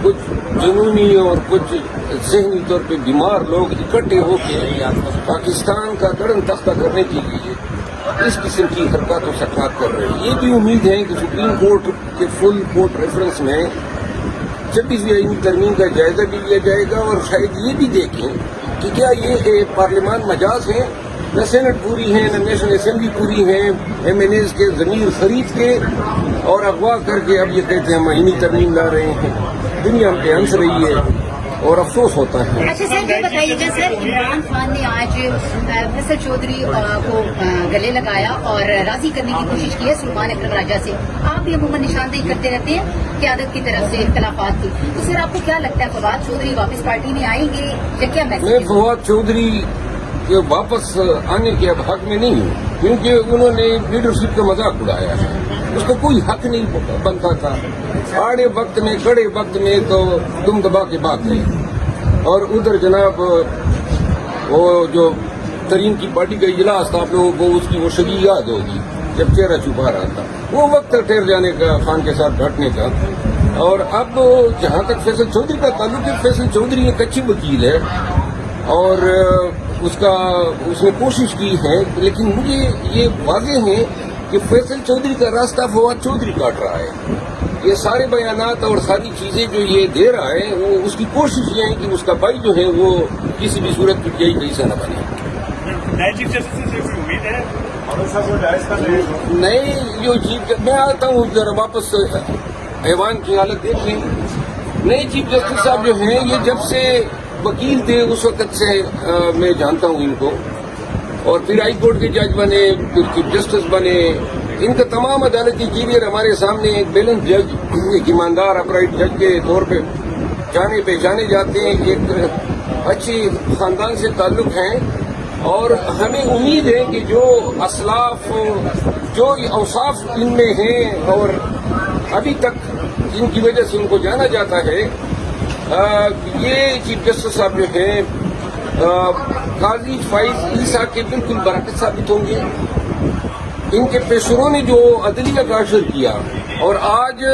کچھ جنونی اور کچھ ذہنی طور پہ بیمار لوگ اکٹھے ہو کے پاکستان کا درن تختہ کرنے کے لیے اس قسم کی حرکات و سکنات کر رہے ہیں. یہ بھی امید ہے کہ سپریم کورٹ کے فل کورٹ ریفرنس میں 26ویں آئینی ترمیم کا جائزہ بھی لیا جائے گا اور شاید یہ بھی دیکھیں کہ کیا یہ پارلیمان مجاز ہے. نہ سینٹ پوری ہے نہ نیشنل اسمبلی پوری ہے. ایم این ایز کے ضمیر خرید کے اور اغوا کر کے اب یہ کہتے ہیں ہم آئینی ترمیم لا رہے ہیں. دنیا ہم پہ ہنس رہی ہے اور افسوس ہوتا ہے. اچھا سر یہ بتائیے گا سر، عمران خان نے آج فیصل چودھری کو گلے لگایا اور راضی کرنے کی کوشش کی ہے سلمان اکرم راجہ سے. آپ بھی عموماً نشاندہی کرتے رہتے ہیں قیادت کی طرف سے اختلافات کی، تو سر آپ کو کیا لگتا ہے فواد چودھری واپس پارٹی میں آئیں گے یا کیا میں میسج؟ فواد چودھری کے واپس آنے کے اب حق میں نہیں ہوں، کیونکہ انہوں نے لیڈرشپ کا مذاق اڑایا ہے. اس کو کوئی حق نہیں بنتا تھا. آڑے وقت میں کڑے وقت میں تو تم دبا کے بات ہے. اور ادھر جناب وہ جو ترین کی پارٹی کا اجلاس تھا، آپ لوگوں کو اس کی وہ شبیہ یاد ہوگی جب چہرہ چھپا رہا تھا. وہ وقت ٹھہر جانے کا خان کے ساتھ بیٹھنے کا. اور اب جہاں تک فیصل چودھری کا تعلق ہے، فیصل چودھری ایک اچھی وکیل ہے اور اس نے کوشش کی ہے، لیکن مجھے یہ واضح ہے کہ فیصل چودھری کا راستہ فواد چودھری کاٹ رہا ہے. یہ سارے بیانات اور ساری چیزیں جو یہ دے رہا ہے وہ اس کی کوشش یہ ہے کہ اس کا بھائی جو ہے وہ کسی بھی صورت کی کہیں سے نہ بنے. نئے چیف جسٹس سے کوئی امید ہے؟ نئے جو میں آتا ہوں ذرا واپس ایوان کی حالت دیکھ لیں. نئے چیف جسٹس صاحب جو ہیں یہ جب سے وکیل تھے اس وقت سے میں جانتا ہوں ان کو، اور پھر ہائی کورٹ کے جج بنے، پھر چیف جسٹس بنے. ان کا تمام عدالتی کیریئر ہمارے سامنے ایک بیلنس جج، ایک ایماندار اپرائٹ جج کے طور پہ پہچانے جاتے ہیں. ایک اچھی خاندان سے تعلق ہیں اور ہمیں امید ہے کہ جو اسلاف جو اوصاف ان میں ہیں اور ابھی تک جن کی وجہ سے ان کو جانا جاتا ہے، یہ چیف جسٹس صاحب جو ہیں قاضی فائز عیسیٰ کے بالکل برعکس ثابت ہوں گے. ان کے پیشروں نے جو عدلیہ کا اشر کیا، اور آج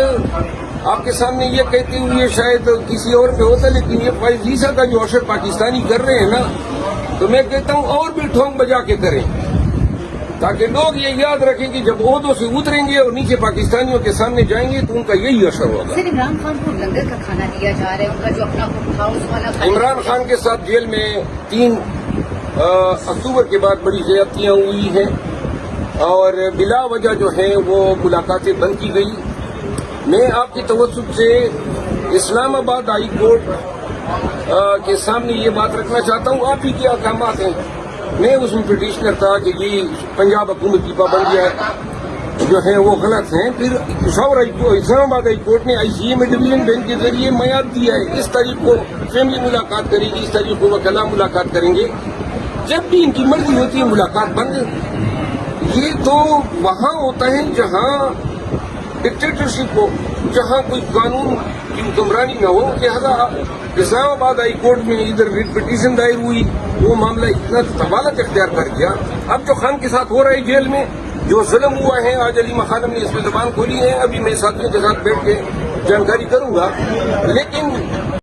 آپ کے سامنے یہ کہتے ہوئے شاید کسی اور پہ ہوتا، لیکن یہ فائز عیسیٰ کا جو اشر پاکستانی کر رہے ہیں نا، تو میں کہتا ہوں اور بھی ٹھونگ بجا کے کریں تاکہ لوگ یہ یاد رکھیں کہ جب عہدوں سے اتریں گے اور نیچے پاکستانیوں کے سامنے جائیں گے تو ان کا یہی اثر ہوگا. سر عمران خان کو لنگر کا کھانا دیا جا رہا ہے، ان کا جو اپنا ہاؤس والا عمران خان کے ساتھ جیل میں 3 اکتوبر کے بعد بڑی زیادتیاں ہوئی ہیں اور بلا وجہ جو ہیں وہ ملاقاتیں بند کی گئی. میں آپ کی توسط سے اسلام آباد ہائی کورٹ کے سامنے یہ بات رکھنا چاہتا ہوں. آپ ہی کے احکامات ہیں. میں اس میں پٹیشنر تھا کہ یہ پنجاب حکومت کی پابندیاں جو ہیں وہ غلط ہیں. پھر اسلام آباد ہائی کورٹ نے آئی سی اے میں ڈویژن بینچ کے ذریعے میعاد دیا ہے. اس تاریخ کو فیملی ملاقات کرے گی، اس تاریخ کو وکلاء ملاقات کریں گے. جب بھی ان کی مرضی ہوتی ہے ملاقات بند. یہ تو وہاں ہوتا ہے جہاں ڈکٹیٹرشپ ہو، جہاں کوئی قانون کی حکمرانی نہ ہو. لہذا اسلام آباد ہائی کورٹ میں ادھر ریٹ پٹیشن دائر ہوئی، وہ معاملہ اتنا طوالت اختیار کر گیا. اب جو خان کے ساتھ ہو رہا ہے جیل میں جو ظلم ہوا ہے، آج علی خانم نے اس پہ زبان کھولی ہے. ابھی میں ساتھیوں کے ساتھ بیٹھ کے جانکاری کروں گا، لیکن